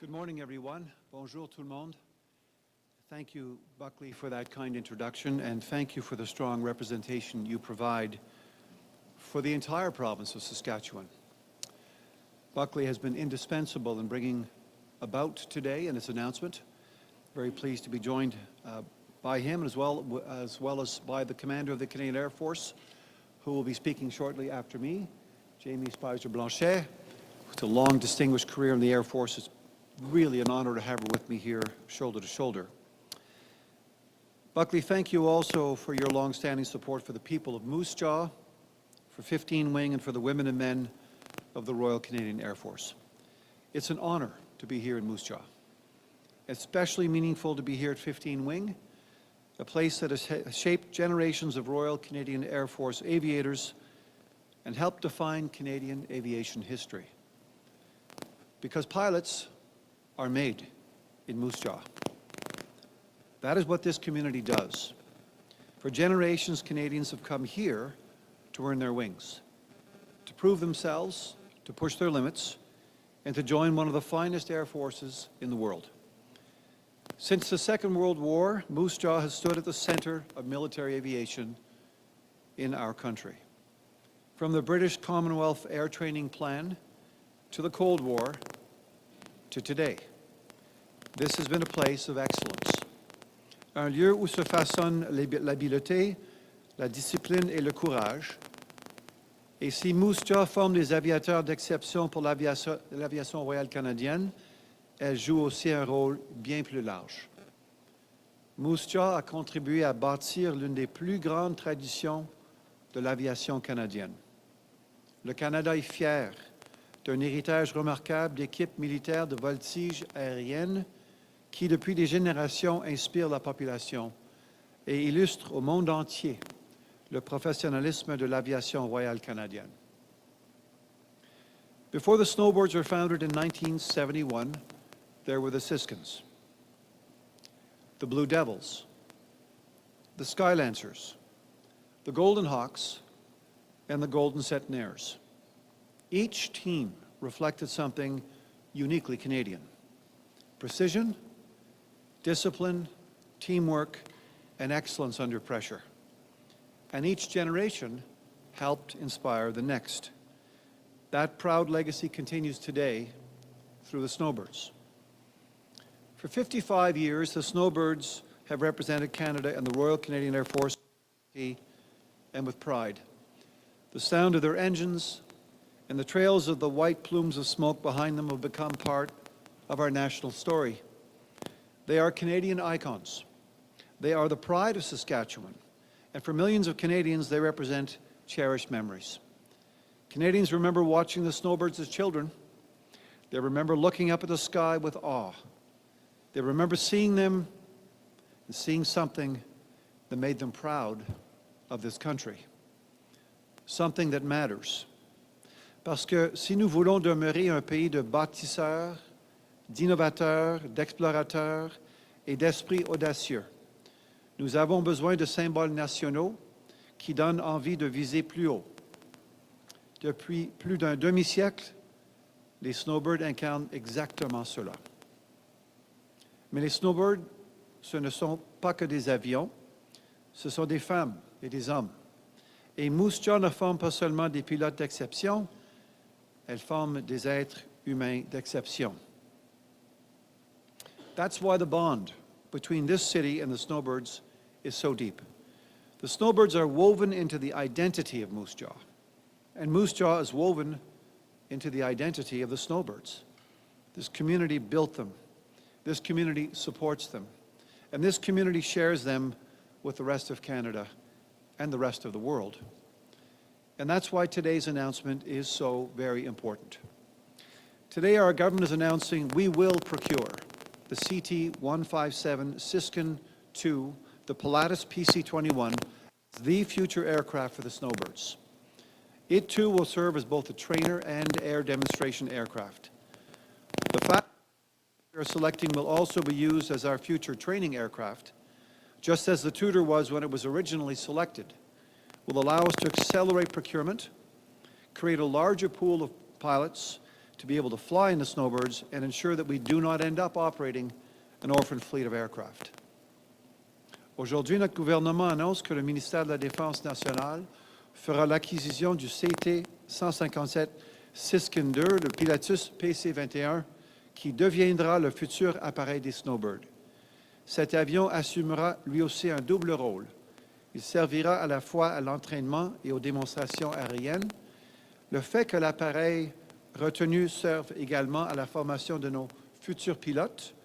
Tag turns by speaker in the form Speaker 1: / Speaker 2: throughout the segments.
Speaker 1: Good morning, everyone. Bonjour tout le monde. Thank you, Buckley, for that kind introduction, and thank you for the strong representation you provide for the entire province of Saskatchewan. Buckley has been indispensable in bringing about today and its announcement. Very pleased to be joined by him as well as by the commander of the Canadian Air Force, who will be speaking shortly after me, Jamie Spicer-Blanchet, with a long, distinguished career in the Air Force. It's really an honor to have her with me here, shoulder to shoulder. Buckley, thank you also for your long-standing support for the people of Moose Jaw, for 15 Wing, and for the women and men of the Royal Canadian Air Force. It's an honor to be here in Moose Jaw. Especially meaningful to be here at 15 Wing, a place that has shaped generations of Royal Canadian Air Force aviators and helped define Canadian aviation history. Because pilots are made in Moose Jaw. That is what this community does. For generations, Canadians have come here to earn their wings, to prove themselves, to push their limits, and to join one of the finest air forces in the world. Since the Second World War, Moose Jaw has stood at the center of military aviation in our country. From the British Commonwealth Air Training Plan to the Cold War to today, this has been a place of excellence. Un lieu où se façonnent l'habileté, la discipline et le courage. Et si Moose Jaw forme des aviateurs d'exception pour l'aviation royale canadienne, elle joue aussi un rôle bien plus large. Moose Jaw a contribué à bâtir l'une des plus grandes traditions de l'aviation canadienne. Le Canada est fier d'un héritage remarquable d'équipes militaires de voltige aérienne qui, depuis des générations, inspirent la population et illustrent au monde entier le professionnalisme de l'aviation royale canadienne. Before the Snowbirds were founded in 1971, there were the Siskins, the Blue Devils, the Skylancers, the Golden Hawks, and the Golden Centenaires. Each team reflected something uniquely Canadian: precision, discipline, teamwork, and excellence under pressure. And each generation helped inspire the next. That proud legacy continues today through the Snowbirds. For 55 years, the Snowbirds have represented Canada and the Royal Canadian Air Force and with pride. The sound of their engines and the trails of the white plumes of smoke behind them have become part of our national story. They are Canadian icons. They are the pride of Saskatchewan. And for millions of Canadians, they represent cherished memories. Canadians remember watching the Snowbirds as children. They remember looking up at the sky with awe. They remember seeing them and seeing something that made them proud of this country. Something that matters. Parce que si nous voulons demeurer un pays de bâtisseurs, d'innovateurs, d'explorateurs et d'esprits audacieux, nous avons besoin de symboles nationaux qui donnent envie de viser plus haut. Depuis plus d'un demi-siècle, les Snowbirds incarnent exactement cela. Mais les Snowbirds, ce ne sont pas que des avions, ce sont des femmes et des hommes. Et Moose Jaw ne forme pas seulement des pilotes d'exception, elle forme des êtres humains d'exception. That's why the bond between this city and the Snowbirds is so deep. The Snowbirds are woven into the identity of Moose Jaw, and Moose Jaw is woven into the identity of the Snowbirds. This community built them. This community supports them. And this community shares them with the rest of Canada and the rest of the world. And that's why today's announcement is so very important. Today our government is announcing we will procure the CT-157 Siskin II, the Pilatus PC-21, the future aircraft for the Snowbirds. It too will serve as both a trainer and air demonstration aircraft. The fact we are selecting will also be used as our future training aircraft, just as the Tudor was when it was originally selected, will allow us to accelerate procurement, create a larger pool of pilots, to be able to fly in the Snowbirds and ensure that we do not end up operating an orphan fleet of aircraft. Aujourd'hui, notre gouvernement annonce que le ministère de la Défense nationale fera l'acquisition du CT-157 Siskin II, le Pilatus PC-21, qui deviendra le futur appareil des Snowbirds. Cet avion assumera lui aussi un double rôle. Il servira à la fois à l'entraînement et aux démonstrations aériennes. Le fait que l'appareil retenu serve également à la formation de nos futurs pilotes,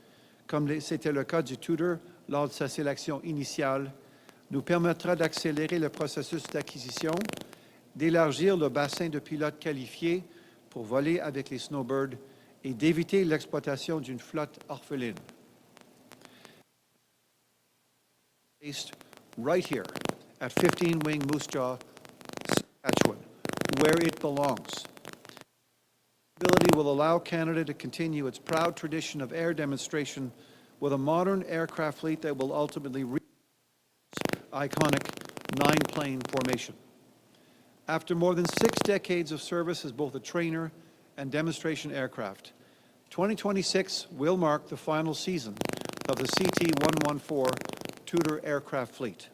Speaker 1: comme c'était le cas du Tudor lors de sa sélection initiale, nous permettra d'accélérer le processus d'acquisition, d'élargir le bassin de pilotes qualifiés pour voler avec les Snowbirds et d'éviter l'exploitation d'une flotte orpheline. Based right here at 15 Wing Moose Jaw, Saskatchewan, where it belongs. Ability will allow Canada to continue its proud tradition of air demonstration with a modern aircraft fleet that will ultimately reach iconic 9-plane formation. After more than 6 decades of service as both a trainer and demonstration aircraft, 2026 will mark the final season of the CT-114 Tudor aircraft fleet.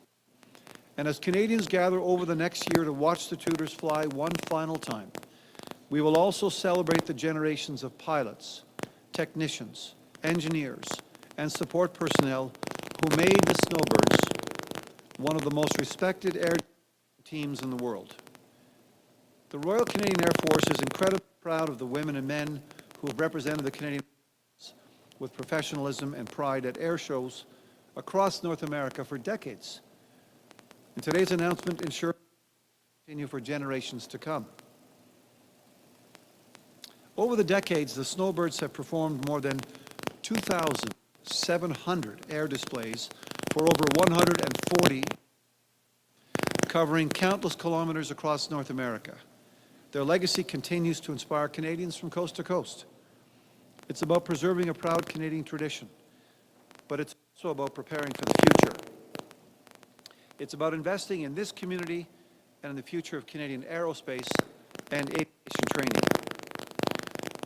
Speaker 1: And as Canadians gather over the next year to watch the Tudors fly one final time, we will also celebrate the generations of pilots, technicians, engineers, and support personnel who made the Snowbirds one of the most respected air teams in the world. The Royal Canadian Air Force is incredibly proud of the women and men who have represented the Canadian Air Force with professionalism and pride at air shows across North America for decades. And today's announcement ensures it will continue for generations to come. Over the decades, the Snowbirds have performed more than 2,700 air displays for over 140, covering countless kilometers across North America. Their legacy continues to inspire Canadians from coast to coast. It's about preserving a proud Canadian tradition, but it's also about preparing for the future. It's about investing in this community and in the future of Canadian aerospace and aviation training.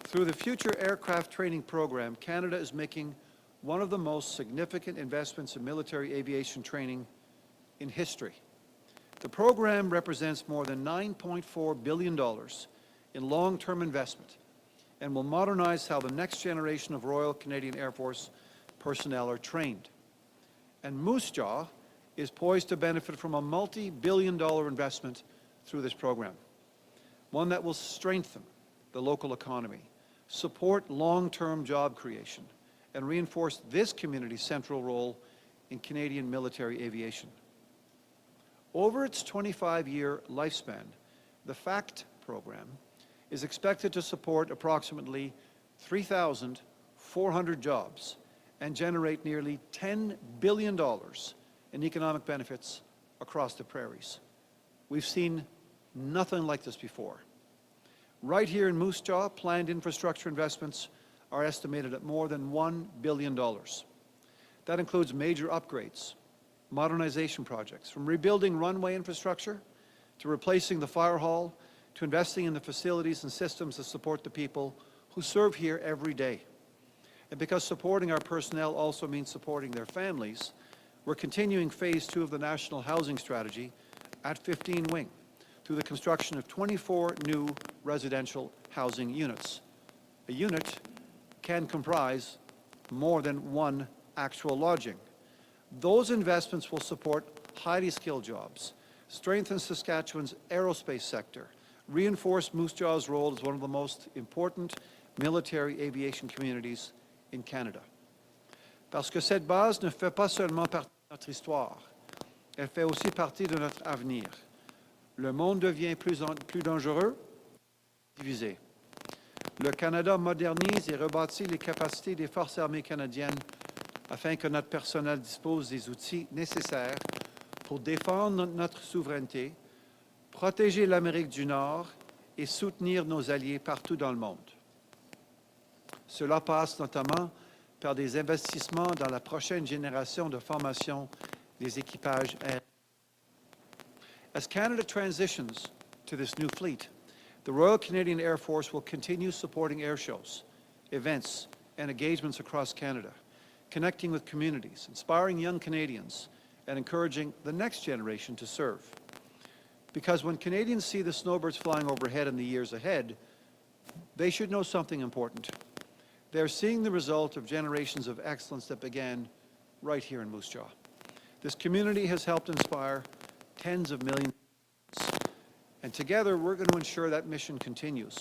Speaker 1: Through the Future Aircraft Training Program, Canada is making one of the most significant investments in military aviation training in history. The program represents more than $9.4 billion in long-term investment and will modernize how the next generation of Royal Canadian Air Force personnel are trained. And Moose Jaw is poised to benefit from a multi-billion-dollar investment through this program, one that will strengthen the local economy, support long-term job creation, and reinforce this community's central role in Canadian military aviation. Over its 25-year lifespan, the FACT program is expected to support approximately 3,400 jobs and generate nearly $10 billion in economic benefits across the prairies. We've seen nothing like this before. Right here in Moose Jaw, planned infrastructure investments are estimated at more than $1 billion. That includes major upgrades, modernization projects, from rebuilding runway infrastructure to replacing the fire hall to investing in the facilities and systems that support the people who serve here every day. And because supporting our personnel also means supporting their families, we're continuing Phase 2 of the National Housing Strategy at 15 Wing through the construction of 24 new residential housing units. A unit can comprise more than one actual lodging. Those investments will support highly skilled jobs, strengthen Saskatchewan's aerospace sector, reinforce Moose Jaw's role as one of the most important military aviation communities in Canada. Parce que cette base ne fait pas seulement partie de notre histoire, elle fait aussi partie de notre avenir. Le monde devient plus dangereux, divisé. Le Canada modernise et rebâtit les capacités des forces armées canadiennes afin que notre personnel dispose des outils nécessaires pour défendre notre souveraineté, protéger l'Amérique du Nord et soutenir nos alliés partout dans le monde. Cela passe notamment par des investissements dans la prochaine génération de formation des équipages aériens. As Canada transitions to this new fleet, The Royal Canadian Air Force will continue supporting air shows, events, and engagements across Canada, connecting with communities, inspiring young Canadians, and encouraging the next generation to serve. Because when Canadians see the Snowbirds flying overhead in the years ahead, they should know something important. They're seeing the result of generations of excellence that began right here in Moose Jaw. This community has helped inspire tens of millions, and together we're going to ensure that mission continues.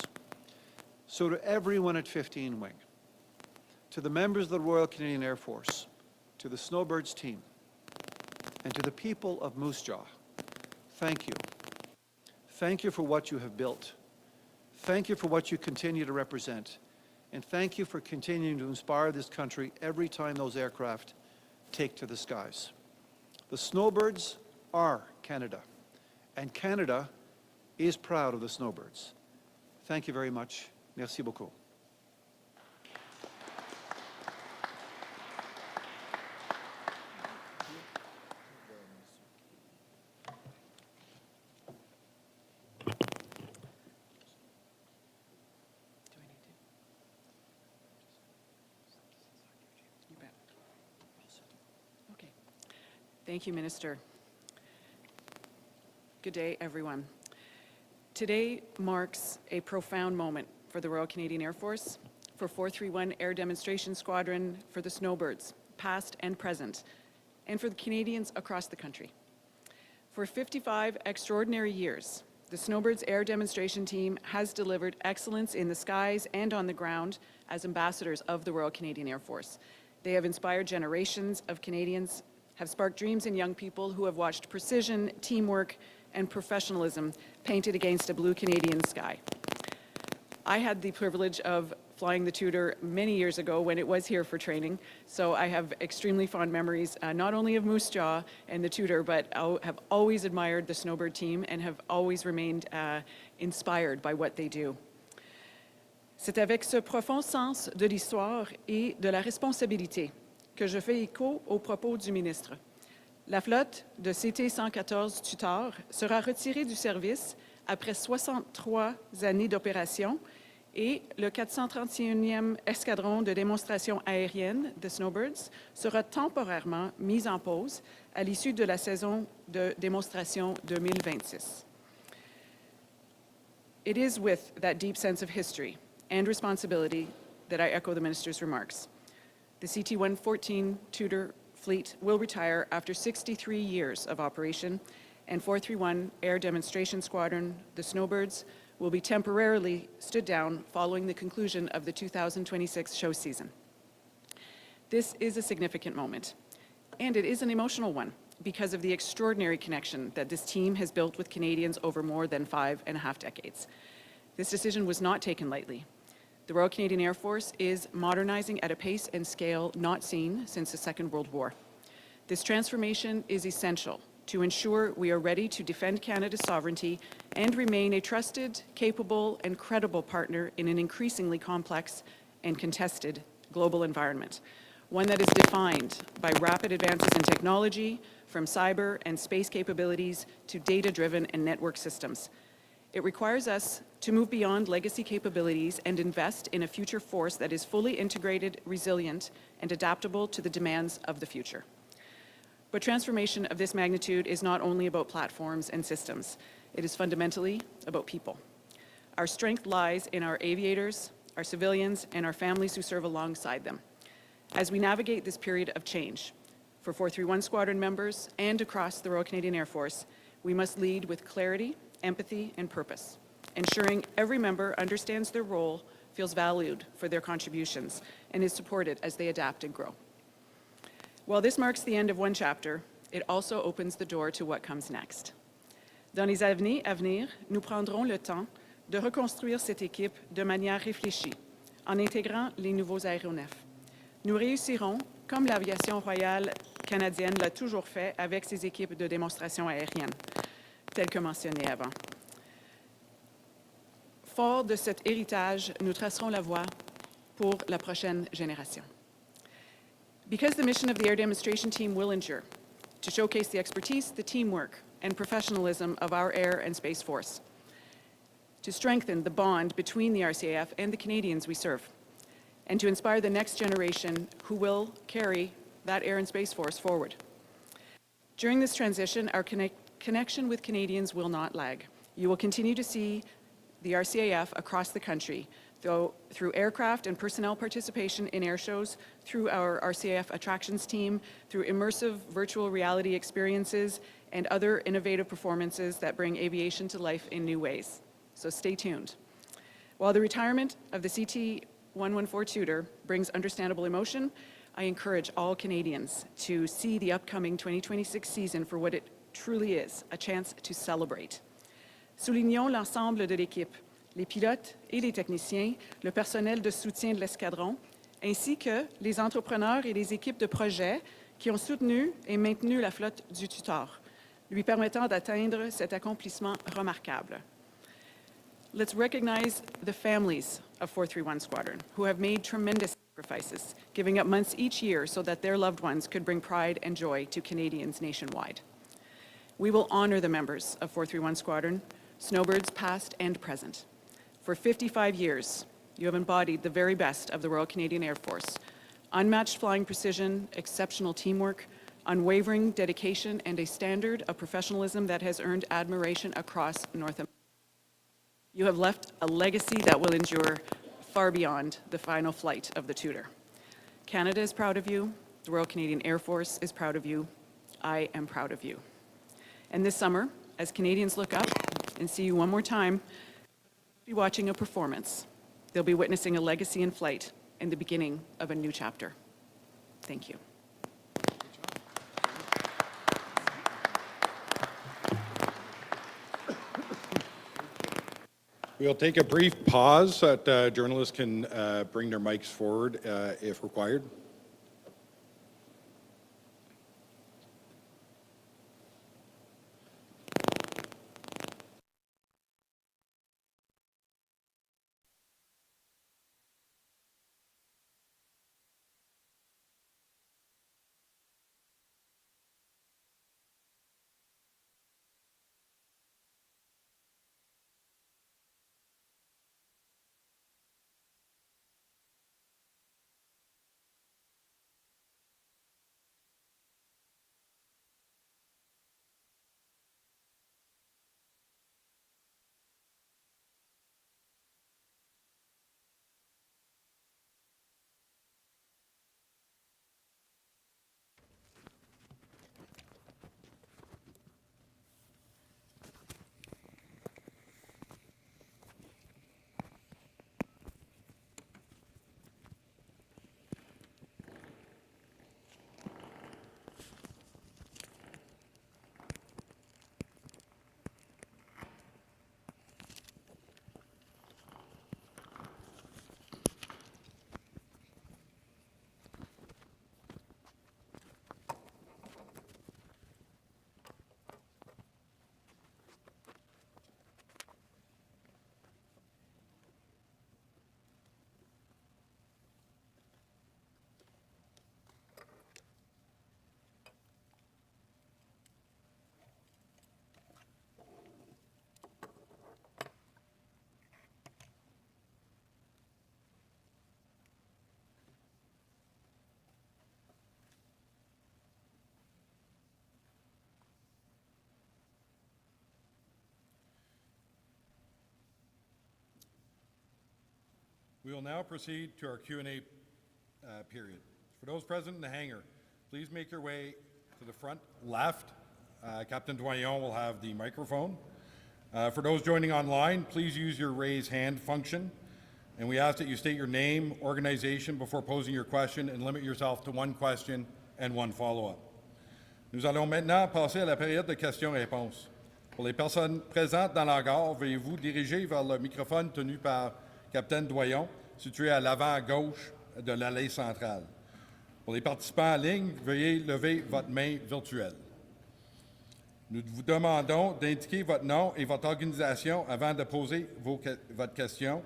Speaker 1: So to everyone at 15 Wing, to the members of the Royal Canadian Air Force, to the Snowbirds team, and to the people of Moose Jaw, thank you. Thank you for what you have built. Thank you for what you continue to represent. And thank you for continuing to inspire this country every time those aircraft take to the skies. The Snowbirds are Canada, and Canada is proud of the Snowbirds. Thank you very much. Merci beaucoup.
Speaker 2: Thank you, Minister. Good day, everyone. Today marks a profound moment for the Royal Canadian Air Force, for 431 Air Demonstration Squadron, for the Snowbirds, past and present, and for the Canadians across the country. For 55 extraordinary years, the Snowbirds Air Demonstration Team has delivered excellence in the skies and on the ground as ambassadors of the Royal Canadian Air Force. They have inspired generations of Canadians, have sparked dreams in young people who have watched precision, teamwork, and professionalism painted against a blue Canadian sky. I had the privilege of flying the Tudor many years ago when it was here for training, so I have extremely fond memories, not only of Moose Jaw and the Tudor, but I have always admired the Snowbird team and have always remained inspired by what they do. C'est avec ce profond sens de l'histoire et de la responsabilité que je fais écho aux propos du ministre. La flotte de CT-114 Tutor sera retirée du service après 63 années d'opération et le 431e escadron de démonstration aérienne de Snowbirds sera temporairement mis en pause à l'issue de la saison de démonstration 2026. It is with that deep sense of history and responsibility that I echo the minister's remarks. The CT-114 Tudor fleet will retire after 63 years of operation, and 431 Air Demonstration Squadron, the Snowbirds, will be temporarily stood down following the conclusion of the 2026 show season. This is a significant moment, and it is an emotional one because of the extraordinary connection that this team has built with Canadians over more than 5.5 decades. This decision was not taken lightly. The Royal Canadian Air Force is modernizing at a pace and scale not seen since the Second World War. This transformation is essential to ensure we are ready to defend Canada's sovereignty and remain a trusted, capable, and credible partner in an increasingly complex and contested global environment, one that is defined by rapid advances in technology, from cyber and space capabilities to data-driven and network systems. It requires us to move beyond legacy capabilities and invest in a future force that is fully integrated, resilient, and adaptable to the demands of the future. But transformation of this magnitude is not only about platforms and systems. It is fundamentally about people. Our strength lies in our aviators, our civilians, and our families who serve alongside them. As we navigate this period of change, for 431 Squadron members and across the Royal Canadian Air Force, we must lead with clarity, empathy, and purpose, ensuring every member understands their role, feels valued for their contributions, and is supported as they adapt and grow. While this marks the end of one chapter, it also opens the door to what comes next. Dans les années à venir, nous prendrons le temps de reconstruire cette équipe de manière réfléchie, en intégrant les nouveaux aéronefs. Nous réussirons, comme l'aviation royale canadienne l'a toujours fait avec ses équipes de démonstration aérienne, telles que mentionnées avant. Fort de cet héritage, nous tracerons la voie pour la prochaine génération. Because the mission of the Air Demonstration Team will endure, to showcase the expertise, the teamwork, and professionalism of our Air and Space Force, to strengthen the bond between the RCAF and the Canadians we serve, and to inspire the next generation who will carry that Air and Space Force forward. During this transition, our connection with Canadians will not lag. You will continue to see the RCAF across the country, through aircraft and personnel participation in air shows, through our RCAF attractions team, through immersive virtual reality experiences, and other innovative performances that bring aviation to life in new ways. So stay tuned. While the retirement of the CT-114 Tudor brings understandable emotion, I encourage all Canadians to see the upcoming 2026 season for what it truly is, a chance to celebrate. Soulignons l'ensemble de l'équipe, les pilotes et les techniciens, le personnel de soutien de l'escadron, ainsi que les entrepreneurs et les équipes de projet qui ont soutenu et maintenu la flotte du Tutor, lui permettant d'atteindre cet accomplissement remarquable. Let's recognize the families of 431 Squadron who have made tremendous sacrifices, giving up months each year so that their loved ones could bring pride and joy to Canadians nationwide. We will honor the members of 431 Squadron, Snowbirds past and present. For 55 years, you have embodied the very best of the Royal Canadian Air Force: unmatched flying precision, exceptional teamwork, unwavering dedication, and a standard of professionalism that has earned admiration across North America. You have left a legacy that will endure far beyond the final flight of the Tudor. Canada is proud of you. The Royal Canadian Air Force is proud of you. I am proud of you. And this summer, as Canadians look up and see you one more time, they'll be watching a performance. They'll be witnessing a legacy in flight and the beginning of a new chapter. Thank you.
Speaker 3: We'll take a brief pause so that journalists can bring their mics forward if required. We will now proceed to our Q&A period. For those present in the hangar, please make your way to the front left. Captain Doyon will have the microphone. For those joining online, please use your raise hand function. And we ask that you state your name, organization before posing your question, and limit yourself to one question and one follow-up. Nous allons maintenant passer à la période de questions-réponses. Pour les personnes présentes dans l'hangar, veuillez vous diriger vers le microphone tenu par Capitaine Doyon, situé à l'avant à gauche de l'allée centrale. Pour les participants en ligne, veuillez lever votre main virtuelle. Nous vous demandons d'indiquer votre nom et votre organisation avant de poser votre question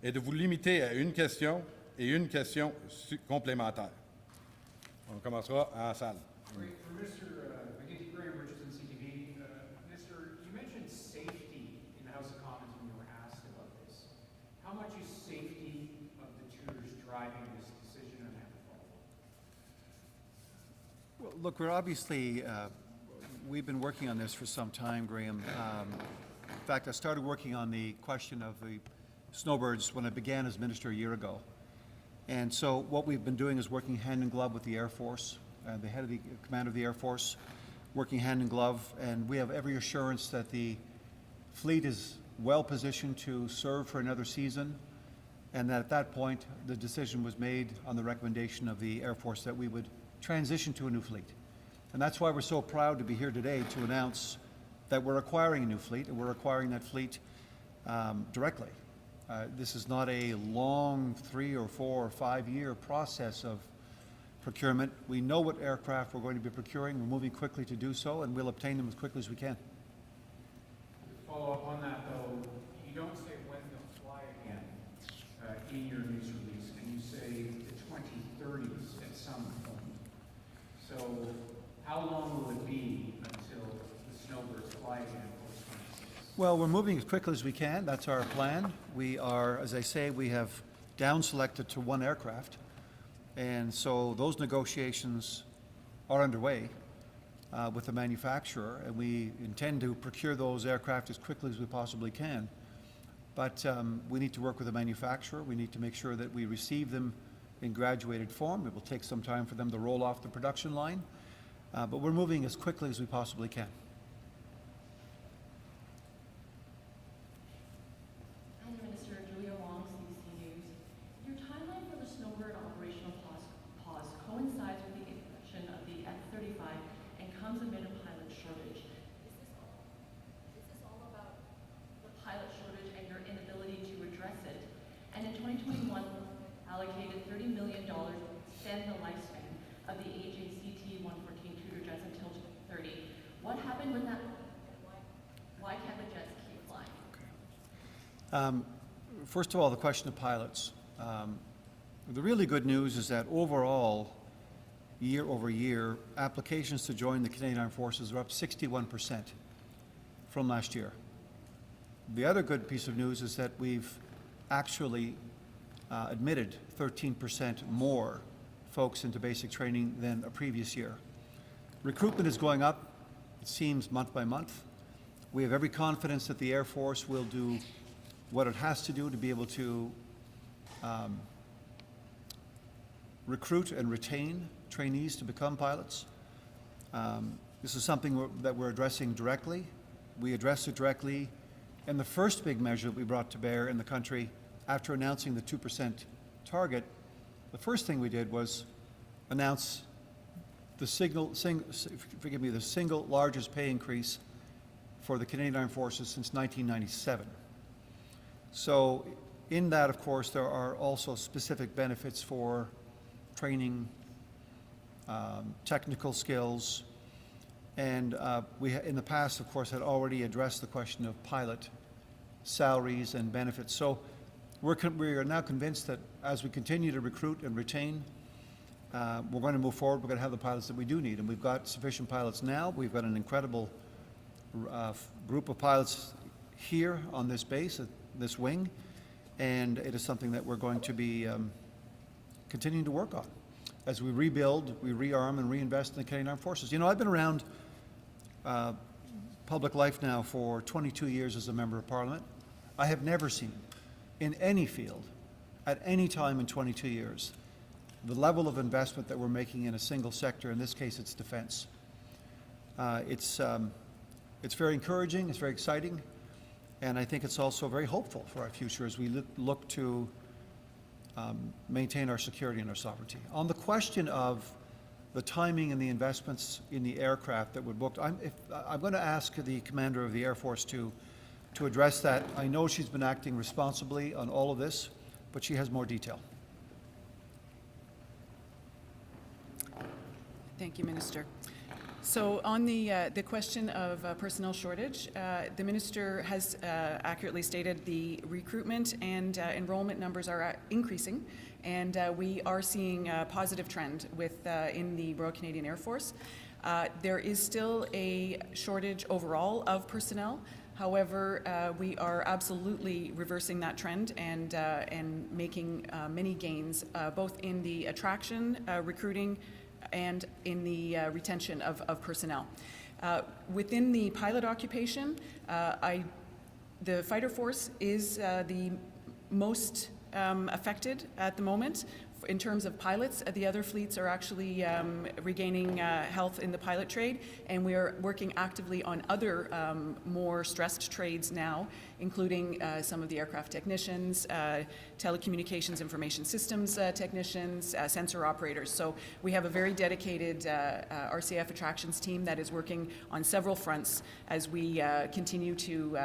Speaker 3: et de vous limiter à une question et une question complémentaire. On commencera en salle.
Speaker 4: Great. For Mr. McGuinty, Graham Richardson, CTV. Minister, you mentioned safety in the House of Commons when you were asked driving this decision and have it followed?
Speaker 1: Well, look, we're obviously, we've been working on this for some time, Graham. In fact, I started working on the question of the Snowbirds when I began as minister a year ago. And so what we've been doing is working hand in glove with the Air Force, the head of the commander of the Air Force, working hand in glove, and we have every assurance that the fleet is well positioned to serve for another season, and that at that point the decision was made on the recommendation of the Air Force that we would transition to a new fleet. And that's why we're so proud to be here today to announce that we're acquiring a new fleet, and we're acquiring that fleet directly. This is not a long 3 or 4 or 5 year process of procurement. We know what aircraft we're going to be procuring. We're moving quickly to do so, and we'll obtain them as quickly as we can.
Speaker 4: To follow up on that, though, you don't say when they'll fly again in your news release, and you say the 2030s at some point. So how long will it be until the Snowbirds fly again?
Speaker 1: Well, we're moving as quickly as we can. That's our plan. We are, as I say, we have down-selected to 1 aircraft. And so those negotiations are underway with the manufacturer, and we intend to procure those aircraft as quickly as we possibly can. But we need to work with the manufacturer. We need to make sure that we receive them in graduated form. It will take some time for them to roll off the production line. But we're moving as quickly as we possibly can.
Speaker 5: CBC News. Your timeline for the Snowbird operational pause coincides with the introduction of the F-35 and comes amid a pilot shortage. Is this all about the pilot shortage and your inability to address it? And in 2021, allocated $30 million to extend the lifespan of the AJCT-114 Tudor jets until 2030. What happened with that? Why can't the jets keep flying?
Speaker 1: First of all, the question of pilots. The really good news is that overall, year over year, applications to join the Canadian Armed Forces are up 61% from last year. The other good piece of news is that we've actually admitted 13% more folks into basic training than a previous year. Recruitment is going up, it seems, month by month. We have every confidence that the Air Force will do what it has to do to be able to recruit and retain trainees to become pilots. This is something that we're addressing directly. We addressed it directly in the first big measure that we brought to bear in the country after announcing the 2% target. The first thing we did was announce the single largest pay increase for the Canadian Armed Forces since 1997. So in that, of course, there are also specific benefits for training, technical skills, and we in the past, of course, had already addressed the question of pilot salaries and benefits. So we are now convinced that as we continue to recruit and retain, we're going to move forward. We're going to have the pilots that we do need, and we've got sufficient pilots now. We've got an incredible group of pilots here on this base, this wing, and it is something that we're going to be continuing to work on as we rebuild, we rearm and reinvest in the Canadian Armed Forces. You know, I've been around public life now for 22 years as a member of Parliament. I have never seen in any field at any time in 22 years the level of investment that we're making in a single sector. In this case, it's defense. It's very encouraging, it's very exciting, and I think it's also very hopeful for our future as we look to maintain our security and our sovereignty. On the question of the timing and the investments in the aircraft that were booked, I'm going to ask the Commander of the Air Force to address that. I know she's been acting responsibly on all of this, but she has more detail.
Speaker 2: Thank you, Minister. So on the question of personnel shortage, the Minister has accurately stated the recruitment and enrollment numbers are increasing, and we are seeing a positive trend in the Royal Canadian Air Force. There is still a shortage overall of personnel. However, we are absolutely reversing that trend and making many gains, both in the attraction, recruiting, and in the retention of personnel. Within the pilot occupation, the fighter force is the most affected at the moment. In terms of pilots, the other fleets are actually regaining health in the pilot trade, and we are working actively on other more stressed trades now, including some of the aircraft technicians, telecommunications information systems technicians, sensor operators. So we have a very dedicated RCF attractions team that is working on several fronts as we continue to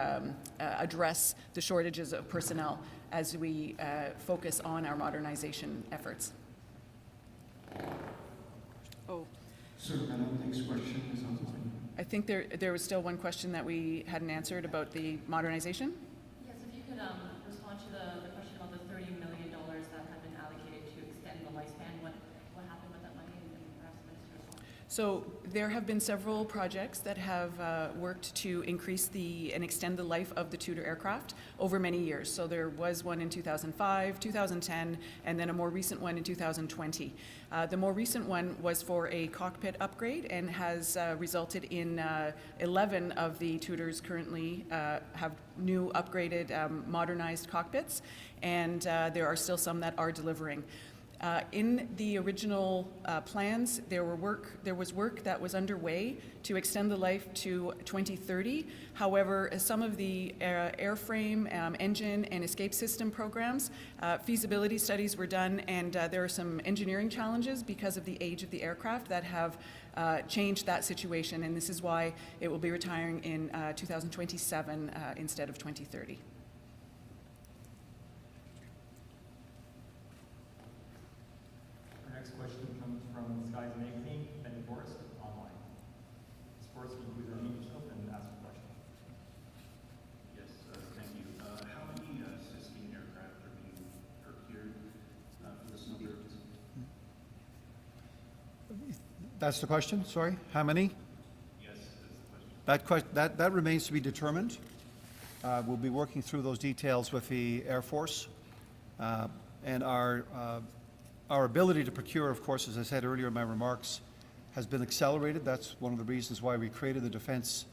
Speaker 2: address the shortages of personnel as we focus on our modernization efforts. Oh,
Speaker 4: Sir, Madam, next question is on the line.
Speaker 2: I think there was still one question that we hadn't answered about the modernization.
Speaker 5: Yes, if you could respond to the question about the $30 million that had been allocated to extend the lifespan. What happened with that money, and perhaps the Minister as well?
Speaker 2: So there have been several projects that have worked to increase and extend the life of the Tudor aircraft over many years. So there was one in 2005, 2010, and then a more recent one in 2020. The more recent one was for a cockpit upgrade and has resulted in 11 of the Tudors currently have new upgraded modernized cockpits, and there are still some that are delivering. In the original plans, there was work that was underway to extend the life to 2030. However, some of the airframe, engine, and escape system programs, feasibility studies were done, and there are some engineering challenges because of the age of the aircraft that have changed that situation, and this is why it will be retiring in 2027 instead of 2030.
Speaker 6: Next question comes from Skies Magazine, Benny Forrest, online. Ms. Forrest, will you please unmute yourself and ask a question?
Speaker 7: Yes, thank you. How many Sask aircraft are being procured for the Snowbirds?
Speaker 1: That's the question, sorry? How many?
Speaker 7: Yes, that's the question.
Speaker 1: That remains to be determined. We'll be working through those details with the Air Force. And our ability to procure, of course, as I said earlier in my remarks, has been accelerated. That's one of the reasons why we created the Defense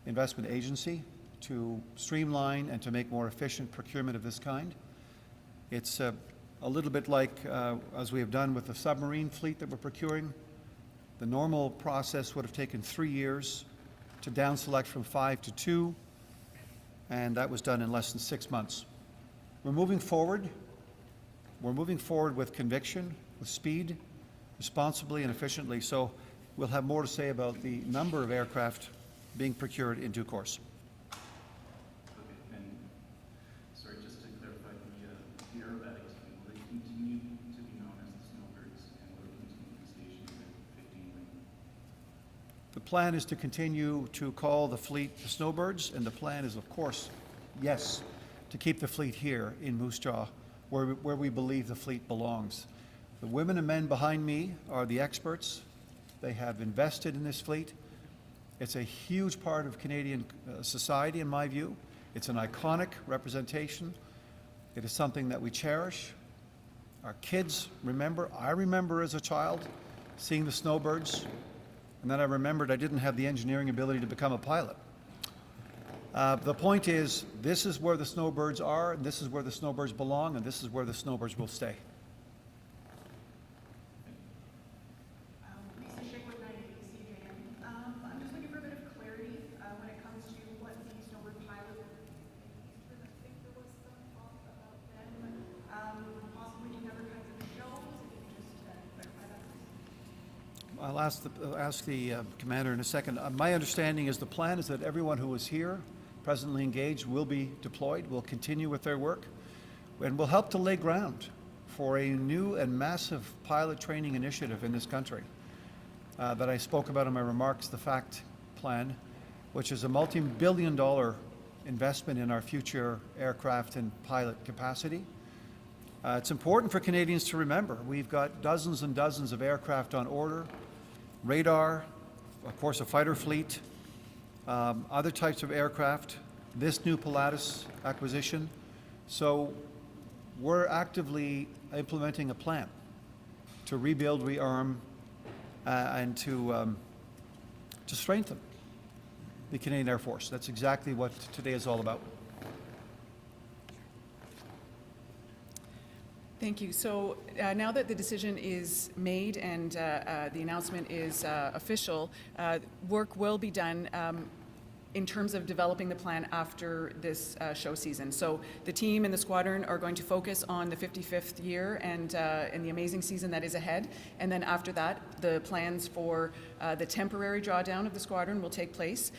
Speaker 1: Investment Agency, to streamline and to make more efficient procurement of this kind. It's a little bit like, as we have done with the submarine fleet that we're procuring. The normal process would have taken 3 years to down select from 5 to 2, and that was done in less than 6 months. We're moving forward. We're moving forward with conviction, with speed, responsibly and efficiently, so we'll have more to say about the number of aircraft being procured in due course.
Speaker 7: Okay, and sorry, just to clarify, the aerobatics, will they continue to be known as the Snowbirds, and will they continue to be stationed at 15 Wing?
Speaker 1: The plan is to continue to call the fleet the Snowbirds, and the plan is, of course, yes, to keep the fleet here in Moose Jaw, where we believe the fleet belongs. The women and men behind me are the experts. They have invested in this fleet. It's a huge part of Canadian society, in my view. It's an iconic representation. It is something that we cherish. Our kids remember. I remember as a child seeing the Snowbirds, and then I remembered I didn't have the engineering ability to become a pilot. The point is, this is where the Snowbirds are, and this is where the Snowbirds belong, and this is where the Snowbirds will stay.
Speaker 8: Lisa Shigwood, 980 CJN. I'm just looking for a bit of clarity when it comes to what the Snowbird pilot. I think there was some talk about them possibly doing other kinds of shows. If you could just clarify that, please.
Speaker 1: I'll ask the commander in a second. My understanding is the plan is that everyone who is here, presently engaged, will be deployed, will continue with their work, and will help to lay ground for a new and massive pilot training initiative in this country that I spoke about in my remarks, the FACT plan, which is a multi-billion-dollar investment in our future aircraft and pilot capacity. It's important for Canadians to remember we've got dozens and dozens of aircraft on order, radar, of course a fighter fleet, other types of aircraft, this new Pilatus acquisition. So we're actively implementing a plan to rebuild, rearm, and to strengthen the Canadian Air Force. That's exactly what today is all about.
Speaker 2: Thank you. So now that the decision is made and the announcement is official, work will be done in terms of developing the plan after this show season. So the team and the squadron are going to focus on the 55th year and the amazing season that is ahead. And then after that, the plans for the temporary drawdown of the squadron will take place.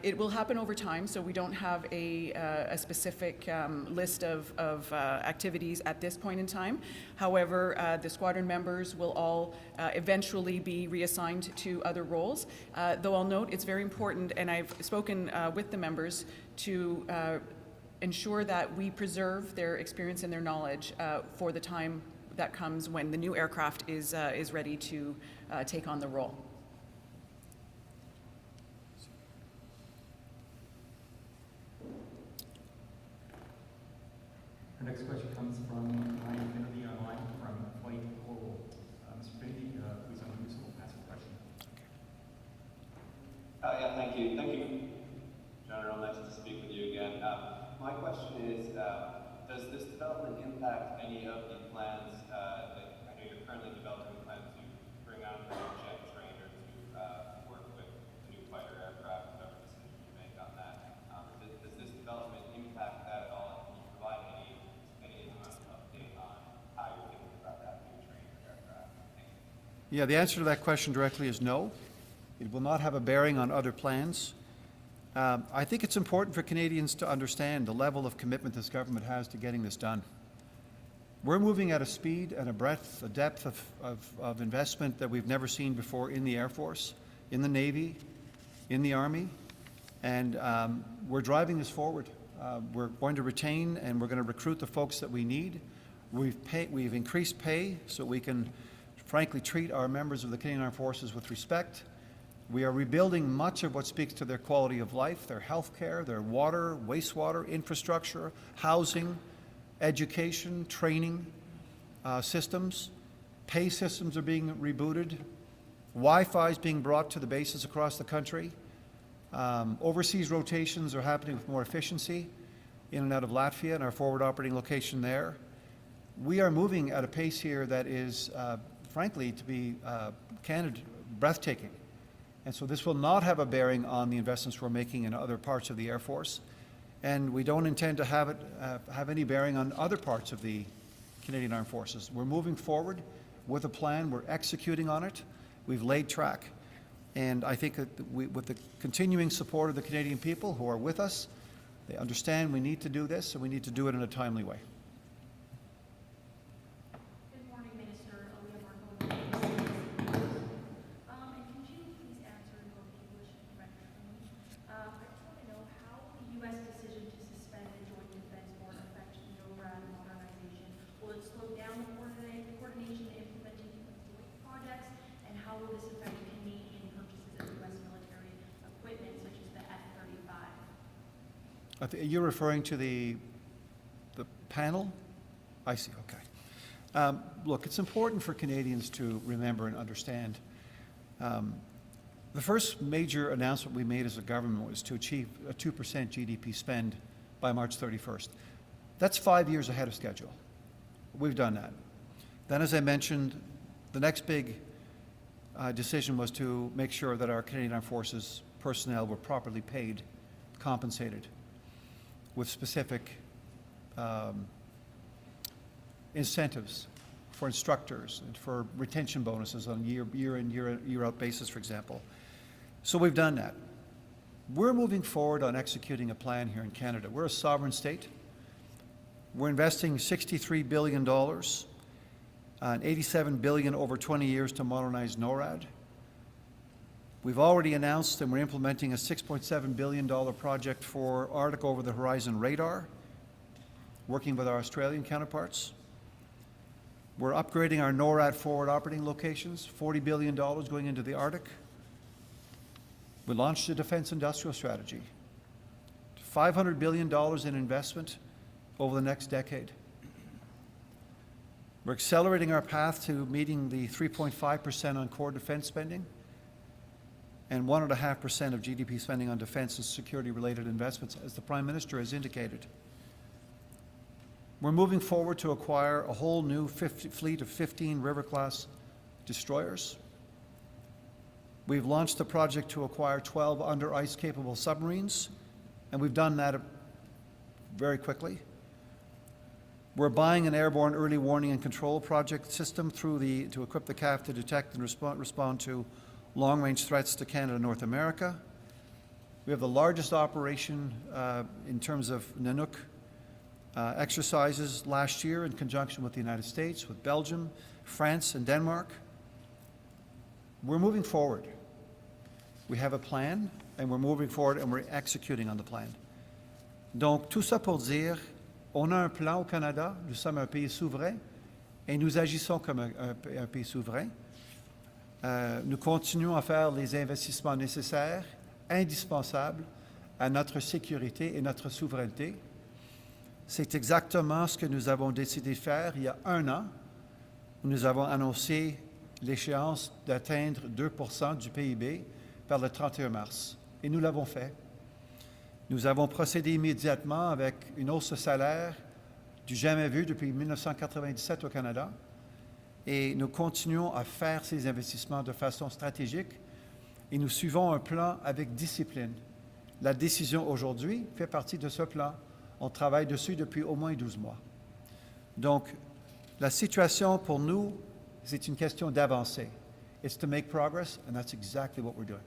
Speaker 2: It will happen over time, so we don't have a specific list of activities at this point in time. However, the squadron members will all eventually be reassigned to other roles. Though I'll note it's very important, and I've spoken with the members to ensure that we preserve their experience and their knowledge for the time that comes when the new aircraft is ready to take on the role.
Speaker 6: Our next question comes from Ryan Kennedy online from White Global. Mr. Kennedy, please unmute yourself and ask your question.
Speaker 9: Yeah, thank you. Thank you, General. Nice to speak with you again. My question is, does this development impact any of the plans that I know you're currently developing plans to bring on a new jet trainer to work with the new fighter aircraft, whatever decision you make on that? Does this development impact that at all? Can you provide any update on how you're thinking about that new trainer aircraft? Thank you.
Speaker 1: Yeah, the answer to that question directly is no. It will not have a bearing on other plans. I think it's important for Canadians to understand the level of commitment this government has to getting this done. We're moving at a speed and a breadth, a depth of investment that we've never seen before in the Air Force, in the Navy, in the Army, and we're driving this forward. We're going to retain and we're going to recruit the folks that we need. We've increased pay so we can, frankly, treat our members of the Canadian Armed Forces with respect. We are rebuilding much of what speaks to their quality of life, their health care, their water, wastewater, infrastructure, housing, education, training systems. Pay systems are being rebooted. Wi-Fi is being brought to the bases across the country. Overseas rotations are happening with more efficiency in and out of Latvia and our forward operating location there. We are moving at a pace here that is, frankly, to be candid, breathtaking. And so this will not have a bearing on the investments we're making in other parts of the Air Force. And we don't intend to have it have any bearing on other parts of the Canadian Armed Forces. We're moving forward with a plan. We're executing on it. We've laid track. And I think that with the continuing support of the Canadian people who are with us, they understand we need to do this and we need to do it in a timely way.
Speaker 5: Good morning, Minister. And could you please answer in both English and French for me? I just want to know how the U.S. decision to suspend the Joint Defense Board affect NORAD modernization. Will it slow down the coordination and implementing joint projects? And how will this affect Canadian purchases of U.S. military equipment, such as the F-35?
Speaker 1: You're referring to the panel? I see, okay. Look, it's important for Canadians to remember and understand. The first major announcement we made as a government was to achieve a 2% GDP spend by March 31st. That's 5 years ahead of schedule. We've done that. Then, as I mentioned, the next big decision was to make sure that our Canadian Armed Forces personnel were properly paid, compensated, with specific incentives for instructors and for retention bonuses on year in, year out basis, for example. So we've done that. We're moving forward on executing a plan here in Canada. We're a sovereign state. We're investing $63 billion and $87 billion over 20 years to modernize NORAD. We've already announced and we're implementing a $6.7 billion project for Arctic over-the-horizon radar, working with our Australian counterparts. We're upgrading our NORAD forward operating locations, $40 billion going into the Arctic. We launched a defense industrial strategy to $500 billion in investment over the next decade. We're accelerating our path to meeting the 3.5% on core defense spending and 1.5% of GDP spending on defense and security-related investments, as the Prime Minister has indicated. We're moving forward to acquire a whole new fleet of 15 River-class destroyers. We've launched a project to acquire 12 under-ice capable submarines, and we've done that very quickly. We're buying an airborne early warning and control project system to equip the CAF to detect and respond to long-range threats to Canada and North America. We have the largest operation in terms of Nanook exercises last year in conjunction with the United States, with Belgium, France, and Denmark. We're moving forward. We have a plan, and we're moving forward, and we're executing on the plan. Donc, tout ça pour dire, on a un plan au Canada, nous sommes un pays souverain, et nous agissons comme un pays souverain. Nous continuons à faire les investissements nécessaires, indispensables à notre sécurité et notre souveraineté. C'est exactement ce que nous avons décidé de faire il y a un an, où nous avons annoncé l'échéance d'atteindre 2% du PIB par le 31 mars. Et nous l'avons fait. Nous avons procédé immédiatement avec une hausse de salaire du jamais vu depuis 1997 au Canada. Et nous continuons à faire ces investissements de façon stratégique et nous suivons un plan avec discipline. La décision aujourd'hui fait partie de ce plan. On travaille dessus depuis au moins 12 mois. Donc, la situation pour nous, c'est une question d'avancer. It's to make progress, and that's exactly what we're doing.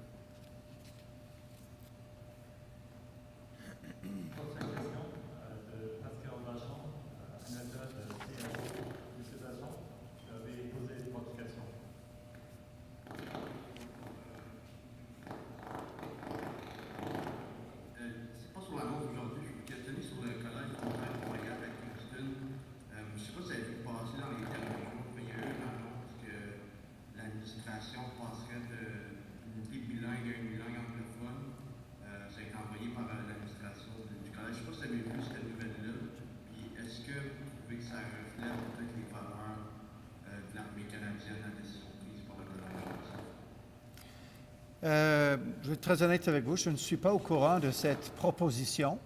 Speaker 1: Je vais être très honnête avec vous, je ne suis pas au courant de cette proposition.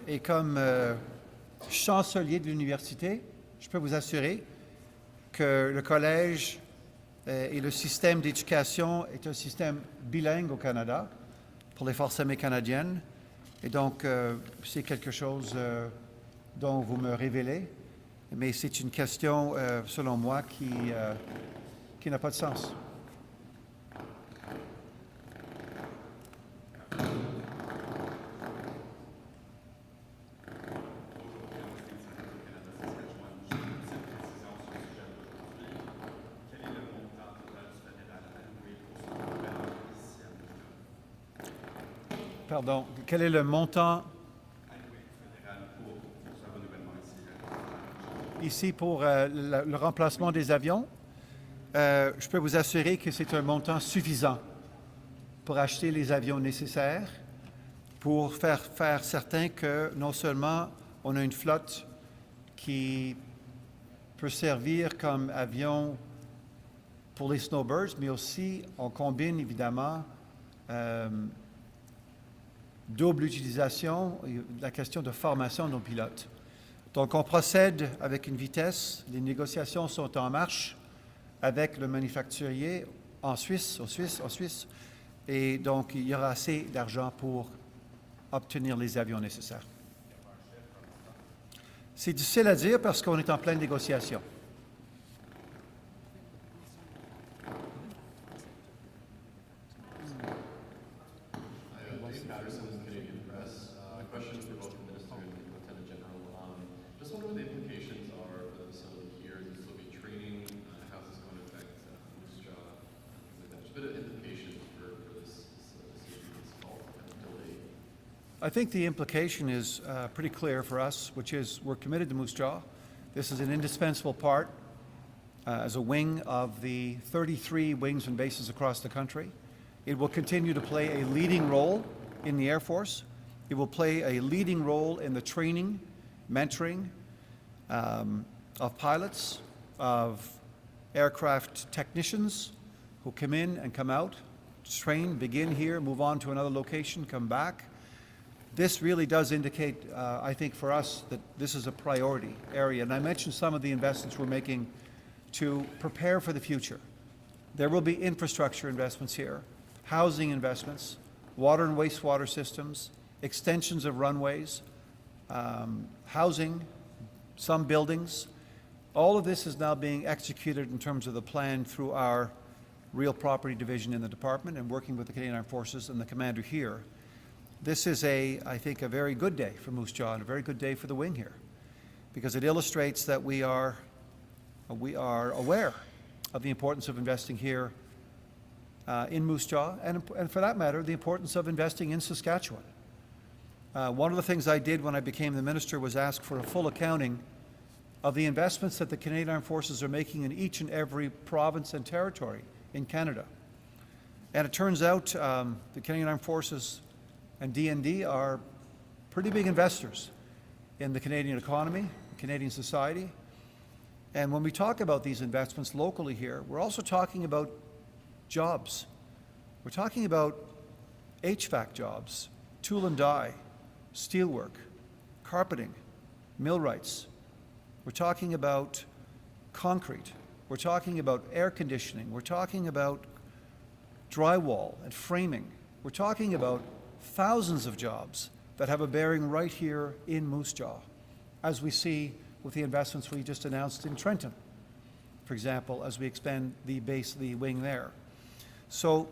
Speaker 1: Et comme chancelier de l'université, je peux vous assurer que le collège et le système d'éducation est un système bilingue au Canada pour les forces armées canadiennes. Et donc, c'est quelque chose dont vous me révélez. Mais c'est une question, selon moi, qui n'a pas de sens. Pardon, quel est le montant ici pour le remplacement des avions? Je peux vous assurer que c'est un montant suffisant pour acheter les avions nécessaires, pour faire certain que non seulement on a une flotte qui peut servir comme avion pour les Snowbirds, mais aussi on combine évidemment double utilisation, la question de formation de nos pilotes. Donc, on procède avec une vitesse. Les négociations sont en marche avec le manufacturier en Suisse. Et donc, il y aura assez d'argent pour obtenir les avions nécessaires. C'est difficile à dire parce qu'on est en pleine négociation. I think the implication is pretty clear for us, which is we're committed to Moose Jaw. This is an indispensable part as a wing of the 33 wings and bases across the country. It will continue to play a leading role in the Air Force. It will play a leading role in the training, mentoring of pilots, of aircraft technicians who come in and come out, train, begin here, move on to another location, come back. This really does indicate, I think, for us that this is a priority area. And I mentioned some of the investments we're making to prepare for the future. There will be infrastructure investments here, housing investments, water and wastewater systems, extensions of runways, housing, some buildings. All of this is now being executed in terms of the plan through our real property division in the department and working with the Canadian Armed Forces and the commander here. This is I think, a very good day for Moose Jaw and a very good day for the wing here, because it illustrates that we are aware of the importance of investing here in Moose Jaw, and for that matter, the importance of investing in Saskatchewan. One of the things I did when I became the minister was ask for a full accounting of the investments that the Canadian Armed Forces are making in each and every province and territory in Canada. And it turns out the Canadian Armed Forces and DND are pretty big investors in the Canadian economy, Canadian society. And when we talk about these investments locally here, we're also talking about jobs. We're talking about HVAC jobs, tool and die, steelwork, carpeting, millwrights. We're talking about concrete. We're talking about air conditioning. We're talking about drywall and framing. We're talking about thousands of jobs that have a bearing right here in Moose Jaw, as we see with the investments we just announced in Trenton, for example, as we expand the base of the wing there. So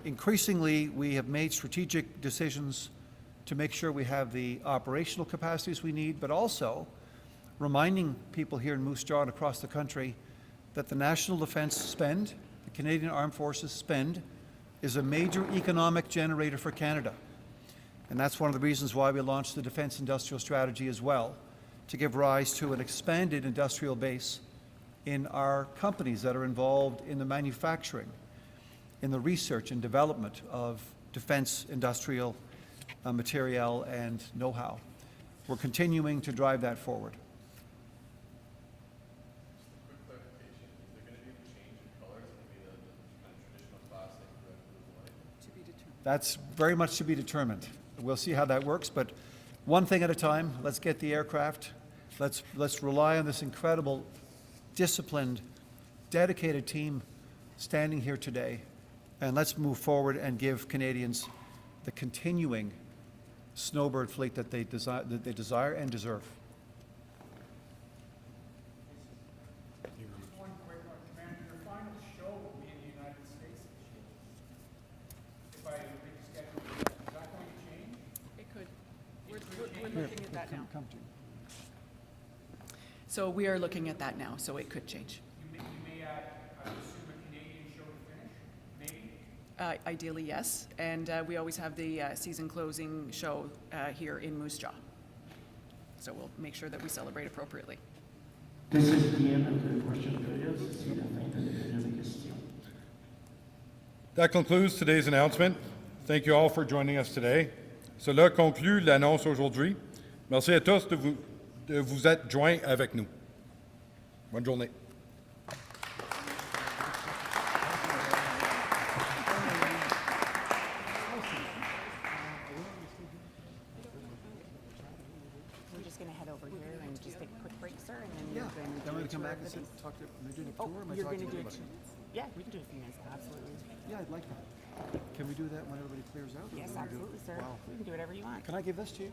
Speaker 1: increasingly, we have made strategic decisions to make sure we have the operational capacities we need, but also reminding people here in Moose Jaw and across the country that the national defence spend, the Canadian Armed Forces spend, is a major economic generator for Canada. And that's one of the reasons why we launched the Defence Industrial Strategy as well, to give rise to an expanded industrial base in our companies that are involved in the manufacturing, in the research and development of defence industrial material and know-how. We're continuing to drive that forward. That's very much to be determined. We'll see how that works, but one thing at a time. Let's get the aircraft. Let's rely on this incredible, disciplined, dedicated team standing here today, and let's move forward and give Canadians the continuing Snowbird fleet that they desire and deserve.
Speaker 4: One quick one, Commander. Your final show will be in the United States this year. If I reschedule, is that going to change?
Speaker 2: It could. We're looking at that now.
Speaker 1: Come to.
Speaker 2: So we are looking at that now, so it could change.
Speaker 4: You may add, I would assume, a Canadian show to finish, maybe?
Speaker 2: Ideally, yes. And we always have the season closing show here in Moose Jaw. So we'll make sure that we celebrate appropriately.
Speaker 6: This is the end of the question period. C'est la fin de la période de questions.
Speaker 3: That concludes today's announcement. Thank you all for joining us today. Cela conclut l'annonce aujourd'hui. Merci à tous de vous être joints avec nous. Bonne journée.
Speaker 10: We're just going to head over here and just take a quick break, sir, and then
Speaker 1: Yeah.
Speaker 10: we're going to
Speaker 1: Then
Speaker 10: do
Speaker 1: we
Speaker 10: a
Speaker 1: come
Speaker 10: tour
Speaker 1: back
Speaker 10: of
Speaker 1: and
Speaker 10: the
Speaker 1: sit,
Speaker 10: base.
Speaker 1: talk to. Am I doing a
Speaker 10: Oh,
Speaker 1: tour? Am I
Speaker 10: you're
Speaker 1: talking
Speaker 10: going to do a
Speaker 1: everybody?
Speaker 10: tour? Yeah, we can do a few minutes, absolutely.
Speaker 1: Yeah, I'd like that. Can we do that when everybody clears out? or
Speaker 10: Yes,
Speaker 1: do we do it-
Speaker 10: absolutely, sir.
Speaker 1: Wow.
Speaker 10: We can do whatever you want.
Speaker 1: Can I give this to you?